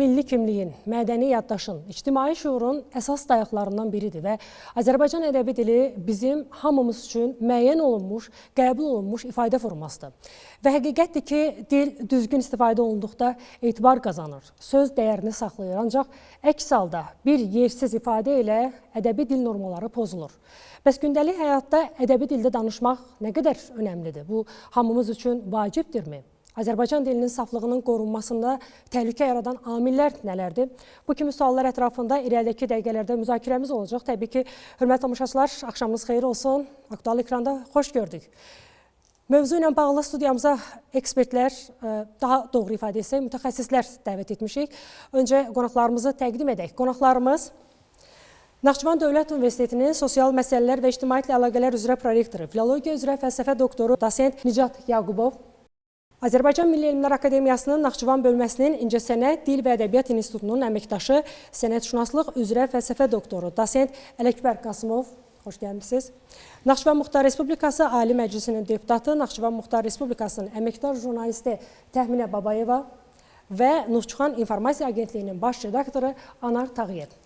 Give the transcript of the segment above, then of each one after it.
milli kimliyin, mədəni yaddaşın, ictimai şuurun əsas dayaqlarından biridir və Azərbaycan ədəbi dili bizim hamımız üçün müəyyən olunmuş, qəbul olunmuş ifadə formasıdır. Və həqiqətdir ki, dil düzgün istifadə olunduqda etibar qazanır, söz dəyərini saxlayır. Ancaq əks halda bir yersiz ifadə ilə ədəbi dil normaları pozulur. Bəs gündəlik həyatda ədəbi dildə danışmaq nə qədər önəmlidir? Bu, hamımız üçün vacibdirmi? Azərbaycan dilinin saflığının qorunmasında təhlükə yaradan amillər nələrdir? Bu kimi suallar ətrafında irəlidəki dəqiqələrdə müzakirəmiz olacaq. Təbii ki, hörmətli tamaşaçılar, axşamınız xeyir olsun. Aktual ekranda xoş gördük. Mövzu ilə bağlı studiyamıza ekspertlər, daha doğru ifadə etsək, mütəxəssislər dəvət etmişik. Öncə qonaqlarımızı təqdim edək. Qonaqlarımız Naxçıvan Dövlət Universitetinin Sosial Məsələlər və İctimaiyyətlə Əlaqələr üzrə prorektoru, Filologiya üzrə fəlsəfə doktoru, dosent Nicat Yaqubov, Azərbaycan Milli Elmlər Akademiyasının Naxçıvan bölməsinin İncəsənət, Dil və Ədəbiyyat İnstitutunun əməkdaşı, sənətşünaslıq üzrə fəlsəfə doktoru, dosent Ələkbər Qasımov, xoş gəlmişsiniz. Naxçıvan Muxtar Respublikası Ali Məclisinin deputatı, Naxçıvan Muxtar Respublikasının əməkdar jurnalisti Təxminə Babayeva və Nuxçuxan İnformasiya Agentliyinin baş redaktoru Anar Tağıyev.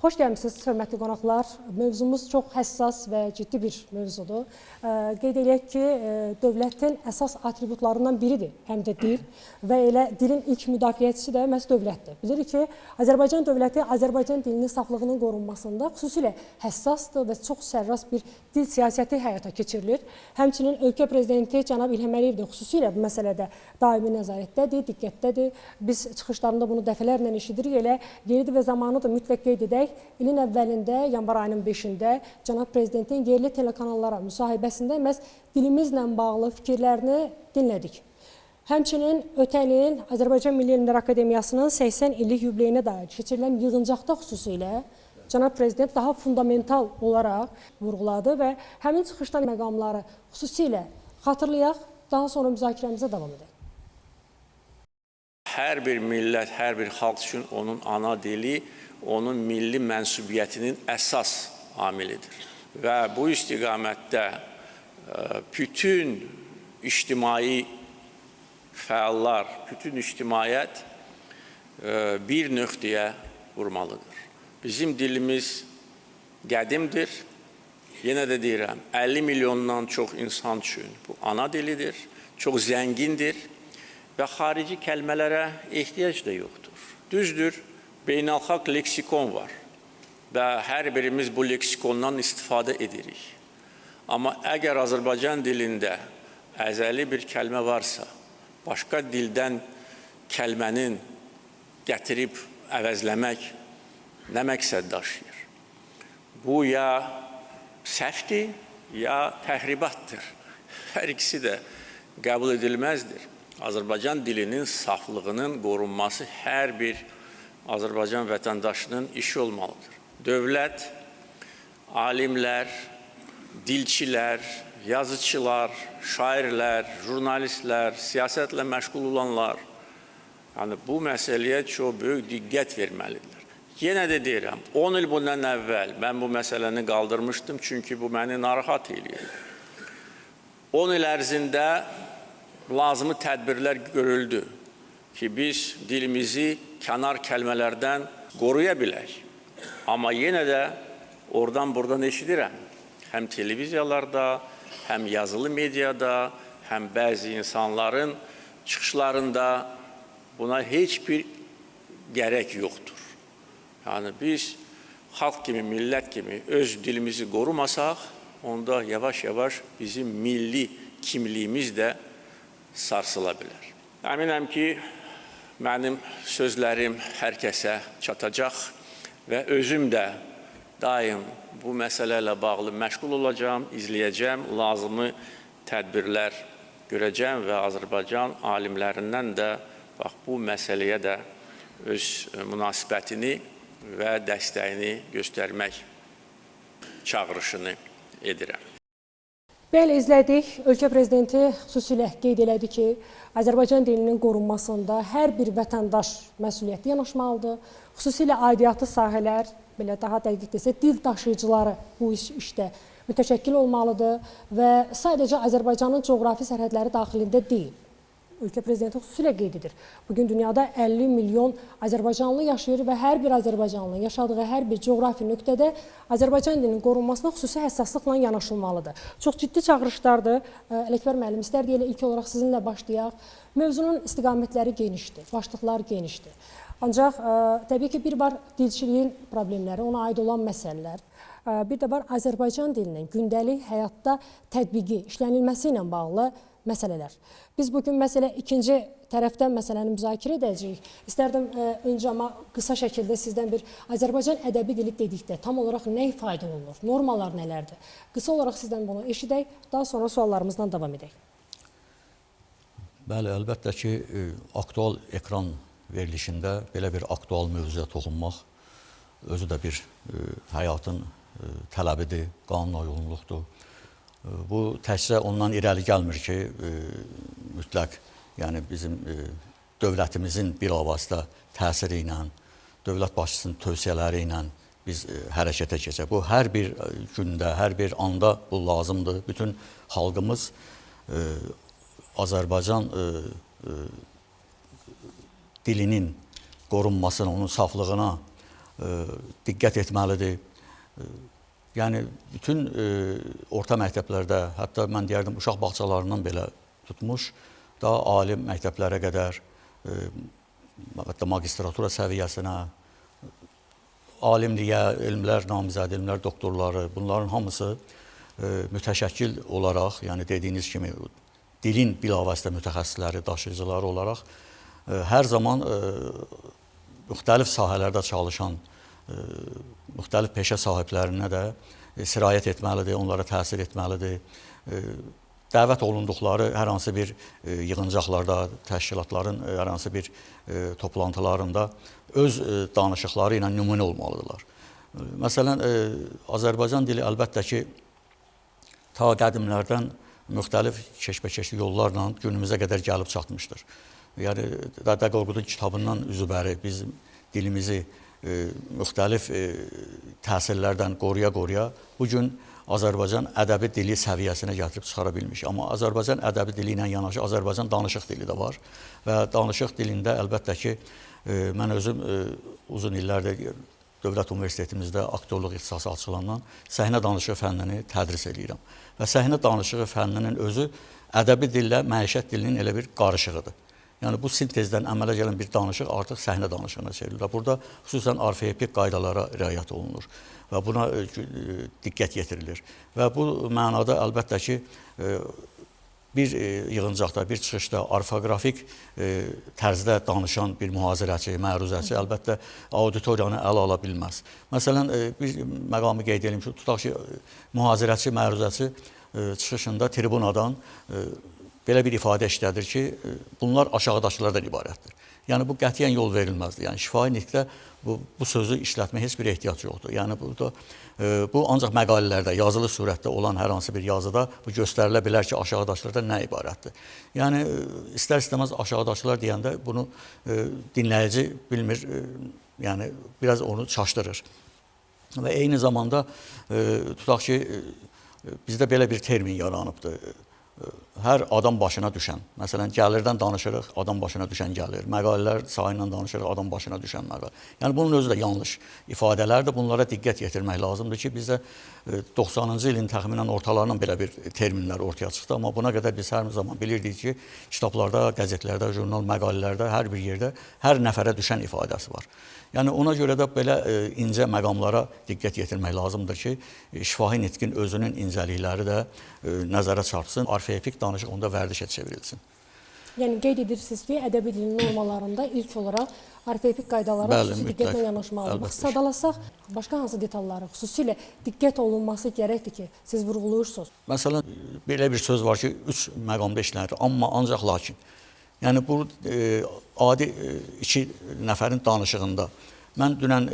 Xoş gəlmişsiniz, hörmətli qonaqlar. Mövzumuz çox həssas və ciddi bir mövzudur. Qeyd edək ki, dövlətin əsas atributlarından biridir, həm də dil və elə dilin ilk müdafiəçisi də məhz dövlətdir. Bilirik ki, Azərbaycan dövləti Azərbaycan dilinin saflığının qorunmasında xüsusilə həssasdır və çox sərrast bir dil siyasəti həyata keçirilir. Həmçinin ölkə prezidenti cənab İlham Əliyev də xüsusilə bu məsələdə daimi nəzarətdədir, diqqətdədir. Biz çıxışlarında bunu dəfələrlə eşidirik, elə yeridir və zamanıdır mütləq qeyd edək. İlin əvvəlində, yanvar ayının 5-də cənab prezidentin yerli telekanallara müsahibəsində məhz dilimizlə bağlı fikirlərini dinlədik. Həmçinin ötən il Azərbaycan Milli Elmlər Akademiyasının 80 illik yubileyinə dair keçirilən yığıncaqda xüsusilə cənab prezident daha fundamental olaraq vurğuladı və həmin çıxışdan məqamları xüsusilə xatırlayaq, daha sonra müzakirəmizə davam edək. Hər bir millət, hər bir xalq üçün onun ana dili, onun milli mənsubiyyətinin əsas amilidir. Və bu istiqamətdə bütün ictimai fəallar, bütün ictimaiyyət bir nöqtəyə vurmalıdır. Bizim dilimiz qədimdir, yenə də deyirəm, 50 milyondan çox insan üçün bu ana dilidir, çox zəngindir və xarici kəlmələrə ehtiyac da yoxdur. Düzdür, beynəlxalq leksikon var və hər birimiz bu leksikondan istifadə edirik. Amma əgər Azərbaycan dilində əzəli bir kəlmə varsa, başqa dildən kəlmənin gətirib əvəzləmək nə məqsəd daşıyır? Bu ya səhvdir, ya təhribatdır. Hər ikisi də qəbul edilməzdir. Azərbaycan dilinin saflığının qorunması hər bir Azərbaycan vətəndaşının işi olmalıdır. Dövlət, alimlər, dilçilər, yazıçılar, şairlər, jurnalistlər, siyasətlə məşğul olanlar bu məsələyə çox böyük diqqət verməlidirlər. Yenə də deyirəm, 10 il bundan əvvəl mən bu məsələni qaldırmışdım, çünki bu məni narahat edir. 10 il ərzində lazımi tədbirlər görüldü ki, biz dilimizi kənar kəlmələrdən qoruya bilək. Amma yenə də oradan-buradan eşidirəm. Həm televiziyalarda, həm yazılı mediada, həm bəzi insanların çıxışlarında buna heç bir gərək yoxdur. Yəni, biz xalq kimi, millət kimi öz dilimizi qorumasaq, onda yavaş-yavaş bizim milli kimliyimiz də sarsıla bilər. Əminəm ki, mənim sözlərim hər kəsə çatacaq və özüm də daim bu məsələ ilə bağlı məşğul olacağım, izləyəcəm, lazımi tədbirlər görəcəm və Azərbaycan alimlərindən də bu məsələyə də öz münasibətini və dəstəyini göstərmək çağırışını edirəm. Belə izlədik, ölkə prezidenti xüsusilə qeyd elədi ki, Azərbaycan dilinin qorunmasında hər bir vətəndaş məsuliyyətli yanaşmalıdır. Xüsusilə aidiyyatı sahələr, belə daha dəqiq desə, dil daşıyıcıları bu işdə mütəşəkkil olmalıdır və sadəcə Azərbaycanın coğrafi sərhədləri daxilində deyil. ölkə prezidenti xüsusilə qeyd edir. Bugün dünyada 50 milyon Azərbaycanlı yaşayır və hər bir Azərbaycanlı yaşadığı hər bir coğrafi nöqtədə Azərbaycan dilinin qorunmasına xüsusi həssaslıqla yanaşılmalıdır. Çox ciddi çağırışlardır. Ələkbər müəllim, istərdik elə ilk olaraq sizinlə başlayaq. Mövzunun istiqamətləri genişdir, başlıqlar genişdir. Ancaq təbii ki, bir var dilçiliyin problemləri, ona aid olan məsələlər. Bir də var Azərbaycan dilinin gündəlik həyatda tətbiqi, işlənilməsi ilə bağlı məsələlər. Biz bugün məsələ ikinci tərəfdən məsələni müzakirə edəcəyik. İstərdim öncə amma qısa şəkildə sizdən bir Azərbaycan ədəbi dili dedikdə tam olaraq nə ifadə olunur, normalar nələrdir? Qısa olaraq sizdən bunu eşidək, daha sonra suallarımızdan davam edək. Bəli, əlbəttə ki, aktual ekran verilişində belə bir aktual mövzuya toxunmaq özü də bir həyatın tələbidir, qanuna uyğunluqdur. Bu təkcə ondan irəli gəlmir ki, mütləq yəni bizim dövlətimizin bilavasitə təsiri ilə, dövlət başçısının tövsiyələri ilə biz hərəkətə keçək. Bu hər bir gündə, hər bir anda bu lazımdır. Bütün xalqımız Azərbaycan dilinin qorunmasına, onun saflığına diqqət etməlidir. Yəni, bütün orta məktəblərdə, hətta mən deyərdim, uşaq bağçalarından belə tutmuş, daha ali məktəblərə qədər, hətta magistratura səviyyəsinə, alimliyə, elmlər namizədi, elmlər doktorları, bunların hamısı mütəşəkkil olaraq, yəni dediyiniz kimi, dilin bilavasitə mütəxəssisləri, daşıyıcıları olaraq hər zaman müxtəlif sahələrdə çalışan müxtəlif peşə sahiblərinə də sirayət etməlidir, onlara təsir etməlidir. Dəvət olunduqları hər hansı bir yığıncaqlarda, təşkilatların hər hansı bir toplantılarında öz danışıqları ilə nümunə olmalıdırlar. Məsələn, Azərbaycan dili əlbəttə ki, ta qədimlərdən müxtəlif keşbəkeşli yollarla günümüzə qədər gəlib çatmışdır. Yəni, Dədə Qorqudun kitabından üzübəri biz dilimizi müxtəlif təsirlərdən qoruya-qoruya bugün Azərbaycan ədəbi dili səviyyəsinə gətirib çıxara bilmiş. Amma Azərbaycan ədəbi dili ilə yanaşı Azərbaycan danışıq dili də var və danışıq dilində əlbəttə ki, mən özüm uzun illərdir Dövlət Universitetimizdə aktyorluq ixtisası açılandan səhnə danışığı fənnini tədris edirəm. Və səhnə danışığı fənninin özü ədəbi dillə məişət dilinin elə bir qarışığıdır. Yəni, bu sintezdən əmələ gələn bir danışıq artıq səhnə danışığına çevrilir. Burada xüsusən orfoepik qaydalara riayət olunur və buna diqqət yetirilir. Və bu mənada əlbəttə ki, bir yığıncaqda, bir çıxışda orfoqrafik tərzdə danışan bir mühazirəçi, məruzəçi əlbəttə auditoriyanı ələ ala bilməz. Məsələn, bir məqamı qeyd edim ki, tutaq ki, mühazirəçi, məruzəçi çıxışında tribunadan belə bir ifadə işlədir ki, bunlar aşağıdakılardan ibarətdir. Yəni, bu qətiyyən yol verilməzdir. Yəni, şifahi nitqdə bu sözü işlətməyə heç bir ehtiyac yoxdur. Yəni, bu ancaq məqalələrdə, yazılı surətdə olan hər hansı bir yazıda bu göstərilə bilər ki, aşağıdakılardan nə ibarətdir. Yəni, istər-istəməz aşağıdakılar deyəndə bunu dinləyici bilmir, yəni, biraz onu çaşdırır. Və eyni zamanda, tutaq ki, bizdə belə bir termin yaranıbdır. Hər adam başına düşən, məsələn, gəlirdən danışırıq, adam başına düşən gəlir. Məqalələr sayından danışırıq, adam başına düşən məqalə. Yəni, bunun özü də yanlış ifadələrdir. Bunlara diqqət yetirmək lazımdır ki, bizdə 90-cı ilin təxminən ortalarından belə bir terminlər ortaya çıxdı. Amma buna qədər biz hər zaman bilirdik ki, kitablarda, qəzetlərdə, jurnal məqalələrdə, hər bir yerdə hər nəfərə düşən ifadəsi var. Yəni, ona görə də belə incə məqamlara diqqət yetirmək lazımdır ki, şifahi nitqin özünün incəlikləri də nəzərə çarpsın, orfoepik danışıq onda vərdişə çevrilsin. Yəni, qeyd edirsiniz ki, ədəbi dilin normalarında ilk olaraq orfoepik qaydalara xüsusi diqqətlə yanaşmalıdır. Sadalasaq, başqa hansı detalları xüsusilə diqqət olunması gərəkdir ki, siz vurğuluyursunuz? Məsələn, belə bir söz var ki, 3 məqamda işlənir, amma ancaq lakin. Yəni, bu adi 2 nəfərin danışığında mən dünən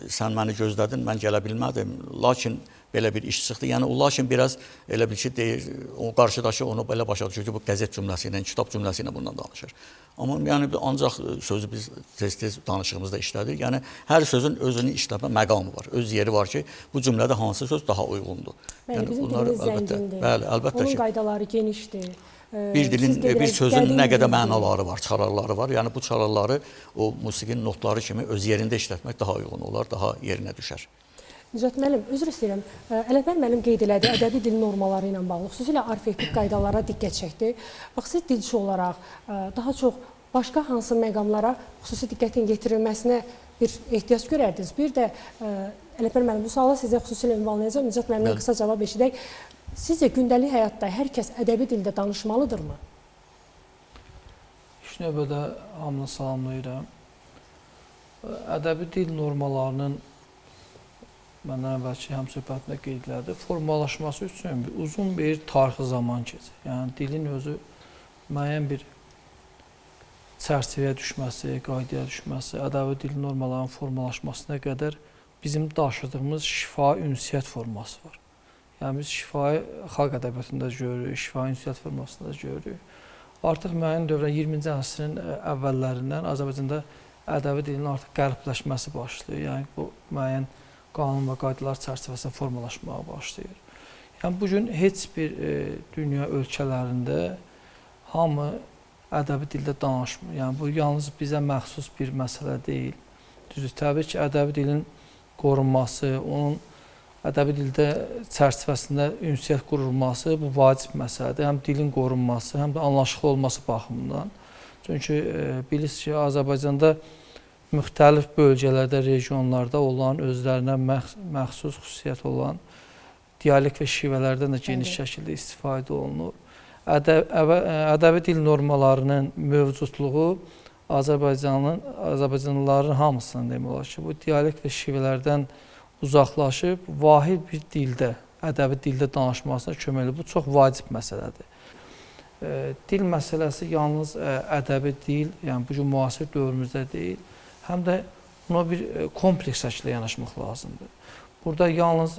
sən məni gözlədin, mən gələ bilmədim, lakin belə bir iş çıxdı. Yəni, o lakin biraz elə bir ki, deyir, o qarşıdakı onu belə başa düşür ki, bu qəzet cümləsi ilə, kitab cümləsi ilə bundan danışır. Amma yəni, ancaq sözü biz tez-tez danışığımızda işlədik. Yəni, hər sözün özünü işləmə məqamı var. Öz yeri var ki, bu cümlədə hansı söz daha uyğundur. Bəli, bizim dilimiz zəngindir. Bəli, əlbəttə ki. Onun qaydaları genişdir. Bir dilin, bir sözün nə qədər mənaları mənaları var, çararları var. Yəni bu çararları o musiqinin notları kimi öz yerində işlətmək daha uyğun olar, daha yerinə düşər. Nicat müəllim, üzr istəyirəm. Ələbər müəllim qeyd elədi, ədəbi dil normaları ilə bağlı, xüsusilə arxeologik qaydalara diqqət çəkdi. Bax, siz dilçi olaraq daha çox başqa hansı məqamlara xüsusi diqqətin yetirilməsinə bir ehtiyac görərdiniz? Bir də Ələbər müəllim, bu suala sizə xüsusilə ünvanlayacağam. Nicat müəllimdən qısa cavab eşidək. Sizcə gündəlik həyatda hər kəs ədəbi dildə danışmalıdırmı? İlk növbədə hamını salamlayıram. Ədəbi dil normalarının məndən əvvəlki həmsöhbətimdə qeyd elədi, formalaşması üçün uzun bir tarixi zaman keçir. Yəni dilin özü müəyyən bir çərçivəyə düşməsi, qaydaya düşməsi, ədəbi dil normalarının formalaşmasına qədər bizim daşıdığımız şifahi ünsiyyət forması var. Yəni biz şifahi xalq ədəbiyyatında görürük, şifahi ünsiyyət formasında görürük. Artıq müəyyən dövrə 20-ci əsrin əvvəllərindən Azərbaycanda ədəbi dilin artıq qəlbləşməsi başlayır. Yəni bu müəyyən qanun və qaydalar çərçivəsində formalaşmağa başlayır. Yəni bugün heç bir dünya ölkələrində hamı ədəbi dildə danışmır. Yəni bu yalnız bizə məxsus bir məsələ deyil. Düzdür, təbii ki, ədəbi dilin qorunması, onun ədəbi dildə çərçivəsində ünsiyyət qurulması bu vacib məsələdir. Həm dilin qorunması, həm də anlaşıqlı olması baxımından. Çünki bilirsiniz ki, Azərbaycanda müxtəlif bölgələrdə, regionlarda olan, özlərinə məxsus xüsusiyyət olan dialekt və şivələrdən də geniş şəkildə istifadə olunur. Ədəbi dil normalarının mövcudluğu Azərbaycanlıların hamısının demək olar ki, bu dialekt və şivələrdən uzaqlaşıb, vahid bir dildə, ədəbi dildə danışmasına köməkli. Bu çox vacib məsələdir. Dil məsələsi yalnız ədəbi dil, yəni bugün müasir dövrümüzdə deyil, həm də buna bir kompleks şəkildə yanaşmaq lazımdır. Burada yalnız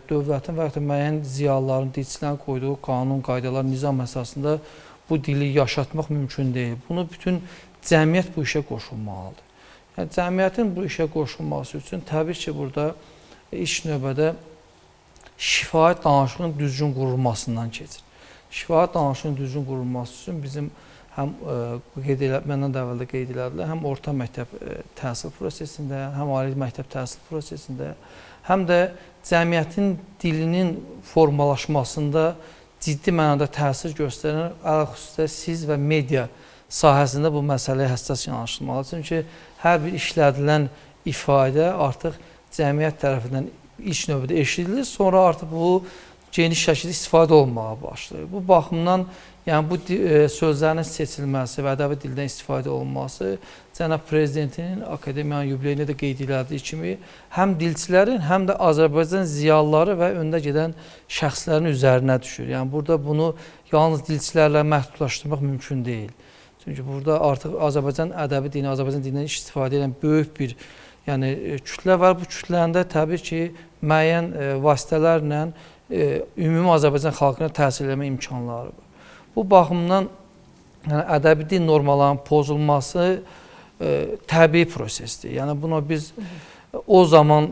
dövlətin və ya müəyyən ziyalıların, dilçilərin qoyduğu qanun, qaydalar, nizam əsasında bu dili yaşatmaq mümkün deyil. Bunu bütün cəmiyyət bu işə qoşulmalıdır. Yəni, cəmiyyətin bu işə qoşulması üçün təbii ki, burada ilk növbədə şifahi danışığın düzgün qurulmasından keçir. Şifahi danışığın düzgün qurulması üçün bizim həm məndən də əvvəldə qeyd elədilər, həm orta məktəb təhsil prosesində, həm ali məktəb təhsil prosesində, həm də cəmiyyətin dilinin formalaşmasında ciddi mənada təsir göstərən, əlxüsusdə siz və media sahəsində bu məsələyə həssas yanaşılmalıdır. Çünki hər bir işlədilən ifadə artıq cəmiyyət tərəfindən ilk növbədə eşidilir, sonra artıq bu geniş şəkildə istifadə olunmağa başlayır. Bu baxımdan, yəni bu sözlərin seçilməsi və ədəbi dildən istifadə olunması Cənab Prezidentinin akademiyanın yubileyində də qeyd elədiyi kimi həm dilçilərin, həm də Azərbaycan ziyalıları və öndə gedən şəxslərin üzərinə düşür. Yəni burada bunu yalnız dilçilərlə məhdudlaşdırmaq mümkün deyil. Çünki burada artıq Azərbaycan ədəbi dilini, Azərbaycan dilindən istifadə edən böyük bir kütlə var. Bu kütləndə təbii ki, müəyyən vasitələrlə ümumi Azərbaycan xalqına təsir etmə imkanları var. Bu baxımdan ədəbi dil normalarının pozulması təbii prosesdir. Yəni buna biz o zaman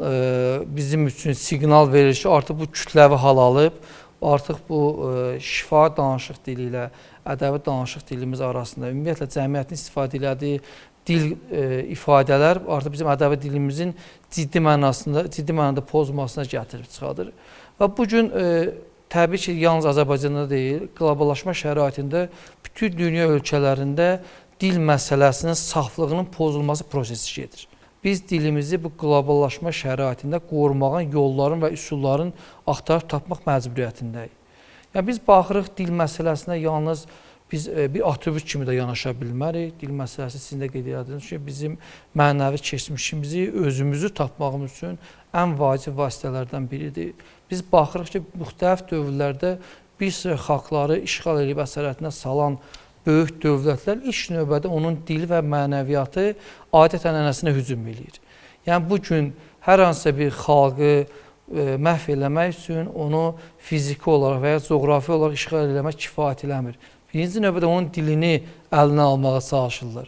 bizim üçün siqnal verir ki, artıq bu kütləvi hal alıb, artıq bu şifahi danışıq dili ilə ədəbi danışıq dilimiz arasında ümumiyyətlə cəmiyyətin istifadə elədiyi dil ifadələr artıq bizim ədəbi dilimizin ciddi mənada pozulmasına gətirib çıxardır. Və bugün təbii ki, yalnız Azərbaycanda deyil, qloballaşma şəraitində bütün dünya ölkələrində dil məsələsinin saflığının pozulması prosesi gedir. Biz dilimizi bu qloballaşma şəraitində qorumağın yolların və üsulların axtarıb tapmaq məcburiyyətindəyik. Yəni, biz baxırıq dil məsələsinə yalnız biz bir atribut kimi də yanaşa bilmərik. Dil məsələsi sizin də qeyd edildiyiniz ki, bizim mənəvi keçmişimizi, özümüzü tapmağımız üçün ən vacib vasitələrdən biridir. Biz baxırıq ki, müxtəlif dövrlərdə bir sıra xalqları işğal edib əsarətinə salan böyük dövlətlər ilk növbədə onun dili və mənəviyyatı, adət-ənənəsinə hücum edir. Yəni, bugün hər hansısa bir xalqı məhv eləmək üçün onu fiziki olaraq və ya coğrafi olaraq işğal eləmək kifayət eləmir. Birinci növbədə onun dilini əlinə almağa çalışırlar.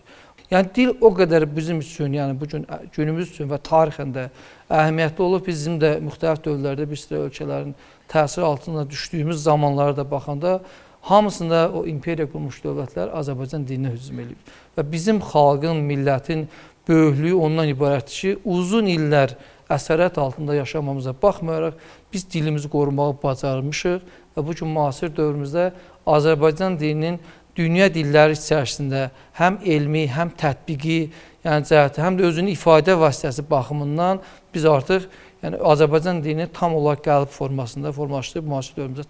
Yəni, dil o qədər bizim üçün, yəni bugün günümüz üçün və tarixən də əhəmiyyətli olub. Bizim də müxtəlif dövrlərdə bir sıra ölkələrin təsir altında düşdüyümüz zamanlara da baxanda hamısında o imperiya qurmuş dövlətlər Azərbaycan dilinə hücum edib. Və bizim xalqın, millətin böyüklüyü ondan ibarətdir ki, uzun illər əsarət altında yaşamamıza baxmayaraq biz dilimizi qorumağı bacarmışıq və bu gün müasir dövrümüzdə Azərbaycan dilinin dünya dilləri içərisində həm elmi, həm tətbiqi, yəni cəhəti, həm də özünün ifadə vasitəsi baxımından biz artıq yəni Azərbaycan dilini tam olaraq qəlib formasında formalaşdırıb müasir dövrümüzə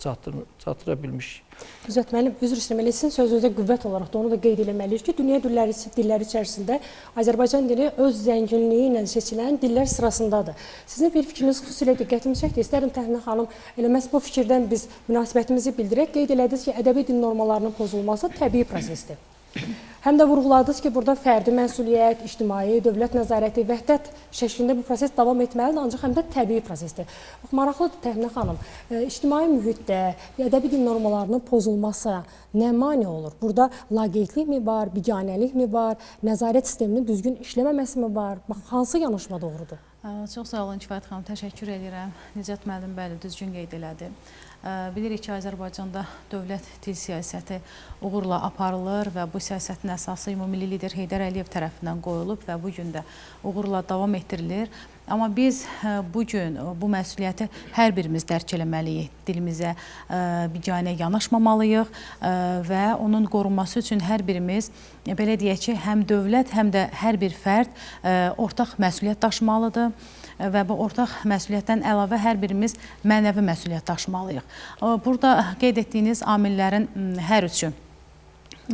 çatdıra bilmişik. Düzət müəllim, üzr istəməli, sizin sözünüzə qüvvət olaraq da onu da qeyd etməliyik ki, dünya dilləri içərisində Azərbaycan dili öz zənginliyi ilə seçilən dillər sırasındadır. Sizin bir fikriniz xüsusilə diqqətimi çəkdi. İstərdim Təhnə xanım, elə məhz bu fikirdən biz münasibətimizi bildirək. Qeyd elədiniz ki, ədəbi dil normalarının pozulması təbii prosesdir. Həm də vurğuladınız ki, burada fərdi məsuliyyət, ictimai, dövlət nəzarəti, vəhdət şəklində bu proses davam etməlidir, ancaq həm də təbii prosesdir. Maraqlıdır Təhnə xanım, ictimai mühitdə ədəbi dil normalarının pozulması nə mane olur? Burada laqeydlik mi var, biganəlik mi var, nəzarət sisteminin düzgün işləməməsi mi var? Hansı yanaşma doğrudur? Çox sağ olun Kifayət xanım, təşəkkür edirəm. Nicat müəllim bəli, düzgün qeyd elədi. Bilirik ki, Azərbaycanda dövlət dil siyasəti uğurla aparılır və bu siyasətin əsası ümumilli lider Heydər Əliyev tərəfindən qoyulub və bu gün də uğurla davam etdirilir. Amma biz bugün bu məsuliyyəti hər birimiz dərk eləməliyik. Dilimizə biganə yanaşmamalıyıq və onun qorunması üçün hər birimiz, belə deyək ki, həm dövlət, həm də hər bir fərd ortaq məsuliyyət daşımalıdır. Və bu ortaq məsuliyyətdən əlavə hər birimiz mənəvi məsuliyyət daşımalıyıq. Burada qeyd etdiyiniz amillərin hər üçü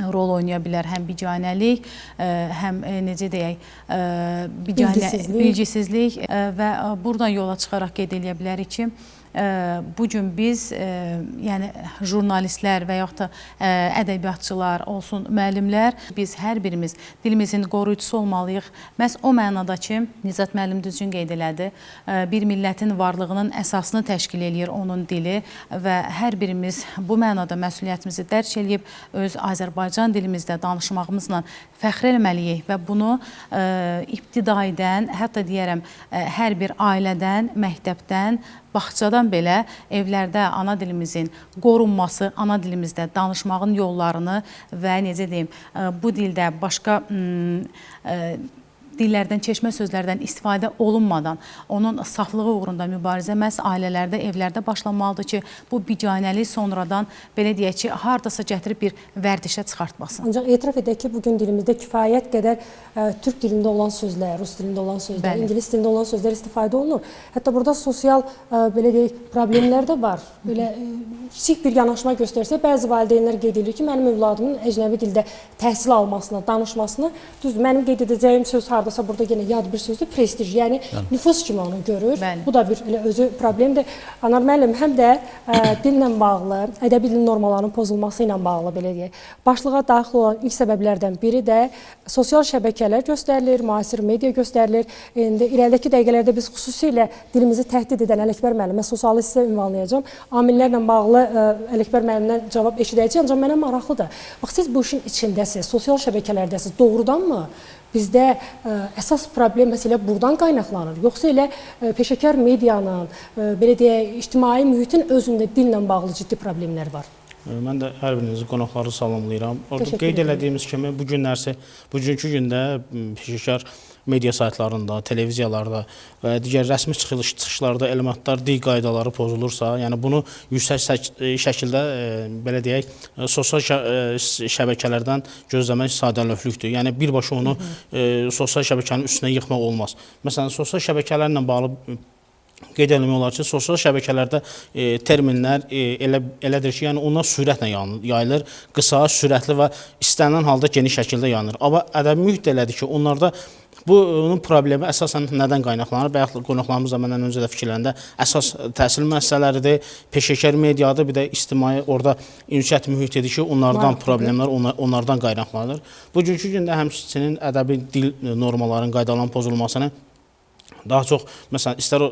rol oynaya bilər. Həm biganəlik, həm necə deyək, bilgisizlik və buradan yola çıxaraq qeyd edə bilərik ki, bugün biz, yəni jurnalistlər və yaxud da ədəbiyyatçılar olsun, müəllimlər, biz hər birimiz dilimizin qoruyucusu olmalıyıq. Məhz o mənada ki, Nicat müəllim düzgün qeyd elədi, bir millətin varlığının əsasını təşkil edir onun dili və hər birimiz bu mənada məsuliyyətimizi dərk edib öz Azərbaycan dilimizdə danışmağımızla fəxr eləməliyik və bunu ibtidaidən, hətta deyərəm, hər bir ailədən, məktəbdən, bağçadan belə evlərdə ana dilimizin qorunması, ana dilimizdə danışmağın yollarını və necə deyim, bu dildə başqa dillərdən, çeşmə sözlərdən istifadə olunmadan onun saflığı uğrunda mübarizə məhz ailələrdə, evlərdə başlanmalıdır ki, bu biganəlik sonradan, belə deyək ki, hardasa gətirib bir vərdişə çıxartmasın. Ancaq etiraf edək ki, bugün dilimizdə kifayət qədər türk dilində olan sözlər, rus dilində olan sözlər, ingilis dilində olan sözlər istifadə olunur. Hətta burada sosial, belə deyək, problemlər də var. Belə kiçik bir yanaşma göstərsə, bəzi valideynlər qeyd edir ki, mənim övladımın əcnəbi dildə təhsil almasını, danışmasını, düzdür, mənim qeyd edəcəyim söz hardasa burada yenə yad bir sözdür, prestij, yəni nüfus kimi onu görür. Bu da bir özü problemdir. Anar müəllim, həm də dillə bağlı, ədəbi dil normalarının pozulması ilə bağlı, belə deyək, başlığa daxil olan ilk səbəblərdən biri də sosial şəbəkələr göstərilir, müasir media göstərilir. İndi irəlidəki dəqiqələrdə biz xüsusilə dilimizi təhdid edən Ələkbər müəllimə, sosialı sizə ünvanlayacağım. Amillərlə bağlı Ələkbər müəllimdən cavab eşidəcəyik, ancaq mənə maraqlıdır. Bax, siz bu işin içindəsiz, sosial şəbəkələrdəsiz, doğrudanmı? Bizdə əsas problem məsələ buradan qaynaqlanır, yoxsa elə peşəkar medianın, belə deyək, ictimai mühitin özündə dillə bağlı ciddi problemlər var? Mən də hər birinizi qonaqları salamlayıram. Orada qeyd elədiyimiz kimi bugünkü gündə peşəkar media saytlarında, televiziyalarda və digər rəsmi çıxışlarda elementlər dil qaydaları pozulursa, yəni bunu yüksək şəkildə, belə deyək, sosial şəbəkələrdən gözləmək sadəlövhlükdür. Yəni birbaşa onu sosial şəbəkənin üstünə yıxmaq olmaz. Məsələn, sosial şəbəkələrlə bağlı qeyd etmək olar ki, sosial şəbəkələrdə terminlər elədir ki, yəni onlar sürətlə yayılır, qısa, sürətli və istənilən halda geniş şəkildə yayılır. Amma ədəbi mühit elədir ki, onlarda bunun problemi əsasən nədən qaynaqlanır? Bayaq qonaqlarımız da məndən öncə də fikirlərində əsas təhsil müəssisələridir, peşəkar mediadır, bir də ictimai orada ünsiyyət mühitidir ki, onlardan problemlər onlardan qaynaqlanır. Bugünkü gündə həmçinin ədəbi dil normalarının qaydalarının pozulmasını daha çox məsələn istər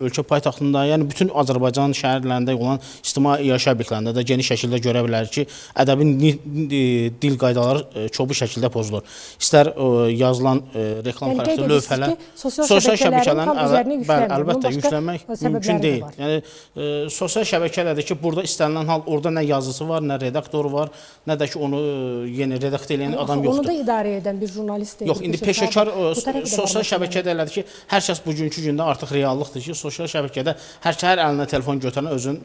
ölkə paytaxtında, yəni bütün Azərbaycan şəhərlərində olan ictimai yaşayış obyektlərində də geniş şəkildə görə bilərik ki, ədəbin dil qaydaları çoxlu şəkildə pozulur. İstər yazılan reklam xarakterli lövhələr, sosial şəbəkələrin əlbəttə yüklənmək mümkün deyil. Yəni sosial şəbəkələrdə ki, burada istənilən hal orada nə yazısı var, nə redaktoru var, nə də ki onu yeni redaktör edən adam yoxdur. Onu da idarə edən bir jurnalist deyil. Yox, indi peşəkar sosial şəbəkədə elədir ki, hər kəs bugünkü gündə artıq reallıqdır ki, sosial şəbəkədə hər əlinə telefon götürən özün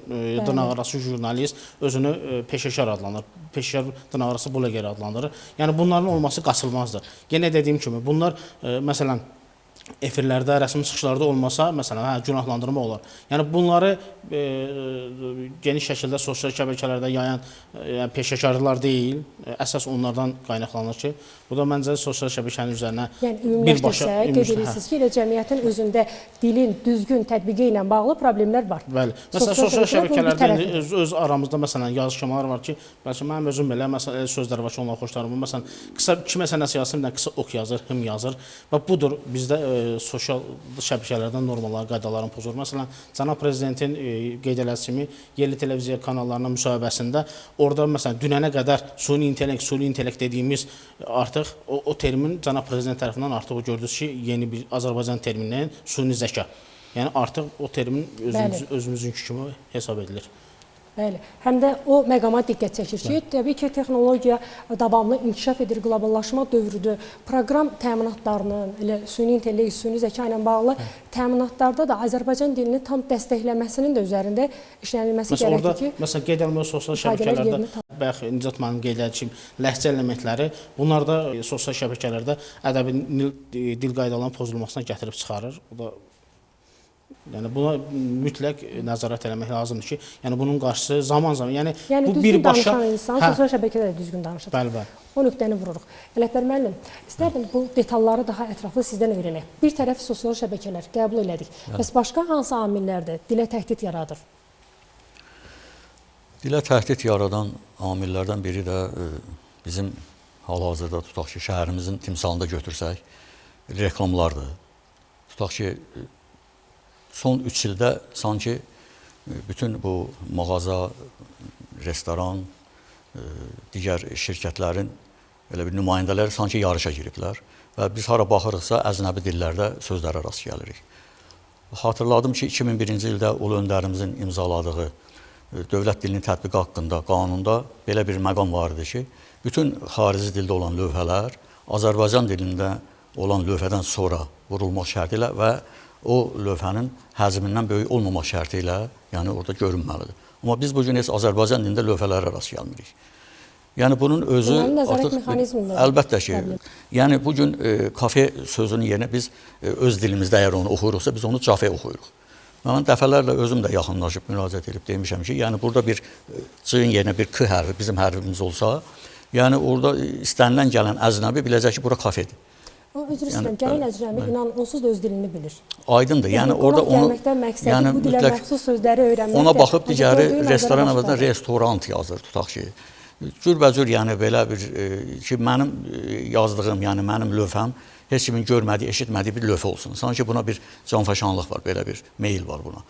dırnaqarası jurnalist, özünü peşəkar adlanır. Peşəkar dırnaqarası bloger adlandırır. Yəni bunların olması qaçılmazdır. Yenə dediyim kimi, bunlar məsələn efirlərdə, rəsmi çıxışlarda olmasa, məsələn, günahlandırma olar. Yəni bunları geniş şəkildə sosial şəbəkələrdə yayan peşəkarlar deyil, əsas onlardan qaynaqlanır ki, bu da məncə sosial şəbəkənin üzərinə birbaşa qeyd edirsiniz ki, elə cəmiyyətin özündə dilin düzgün tətbiqi ilə bağlı problemlər var. Bəli. Məsələn, sosial şəbəkələrdə öz aramızda məsələn yazışmalar var ki, bəlkə mənim özüm belə məsələn sözlər var ki, onları xoşlarım. Məsələn, qısa kiməsə nəsə yazsın, qısa ox yazır, hım yazır. Və budur bizdə sosial şəbəkələrdən normalar, qaydaların pozulur. Məsələn, cənab prezidentin qeyd elədiyi kimi yerli televiziya kanallarına müsahibəsində orada məsələn dünənə qədər süni intellekt dediyimiz artıq o termin cənab prezident tərəfindən artıq gördünüz ki, yeni bir Azərbaycan terminindən süni zəka. Yəni artıq o termin özümüzünkü kimi hesab edilir. Bəli, həm də o məqama diqqət çəkir ki, təbii ki, texnologiya davamlı inkişaf edir, qloballaşma dövrüdür. Proqram təminatlarının, elə süni intellekt, süni zəka ilə bağlı təminatlarda da Azərbaycan dilini tam dəstəkləməsinin də üzərində işlənilməsi gərəkdir ki, məsələn, qeyd edilməli sosial şəbəkələrdə bayaq Nicat müəllim qeyd etdiyi ləhcə elementləri, bunlar da sosial şəbəkələrdə ədəbi dil qaydalarının pozulmasına gətirib çıxarır. O da yəni buna mütləq nəzarət eləmək lazımdır ki, yəni bunun qarşısı zaman-zaman, yəni bu birbaşa danışan insan sosial şəbəkədə də düzgün danışır. Bəli. O nöqtəni vururuq. Ələkbər müəllim, istərdim bu detalları daha ətraflı sizdən öyrənək. Bir tərəf sosial şəbəkələr qəbul elədik. Bəs başqa hansı amillərdə dilə təhdid yaradır? Dilə təhdid yaradan amillərdən biri də bizim hal-hazırda tutaq ki, şəhərimizin timsalında götürsək, reklamlardır. Tutaq ki, son 3 ildə sanki bütün bu mağaza, restoran, digər şirkətlərin elə bir nümayəndələri sanki yarışa giriblər və biz hara baxırıqsa əcnəbi dillərdə sözlərə rast gəlirik. Xatırladım ki, 2001-ci ildə Ulu Öndərimizin imzaladığı dövlət dilinin tətbiqi haqqında qanunda belə bir məqam var idi ki, bütün xarici dildə olan lövhələr Azərbaycan dilində olan lövhədən sonra vurulmaq şərti ilə və o lövhənin həcmindən böyük olmamaq şərti ilə, yəni orada görünməlidir. Amma biz bugün heç Azərbaycan dilində lövhələrə rast gəlmirik. Yəni bunun özü artıq əlbəttə ki, yəni bugün kafe sözünün yerinə biz öz dilimizdə əgər onu oxuyuruqsa, biz onu cafe oxuyuruq. Mən dəfələrlə özüm də yaxınlaşıb müraciət edib demişəm ki, yəni burada bir C-nin yerinə bir K hərfi bizim hərfimiz olsa, yəni orada istənilən gələn əcnəbi biləcək ki, bura kafedir. Üzr istəyirəm, gəlin əcnəbi inan onsuz da öz dilini bilir. Aydındır. Yəni orada onu yəni bu dilə məxsus sözləri öyrənmək. Ona baxıb digəri restoran əvəzinə restorant yazır, tutaq ki. Cürbəcür yəni belə bir ki mənim yazdığım, yəni mənim lövhəm heç kimin görmədiyi, eşitmədiyi bir lövhə olsun. Sanki buna bir canfəşanlıq var, belə bir meyil var buna.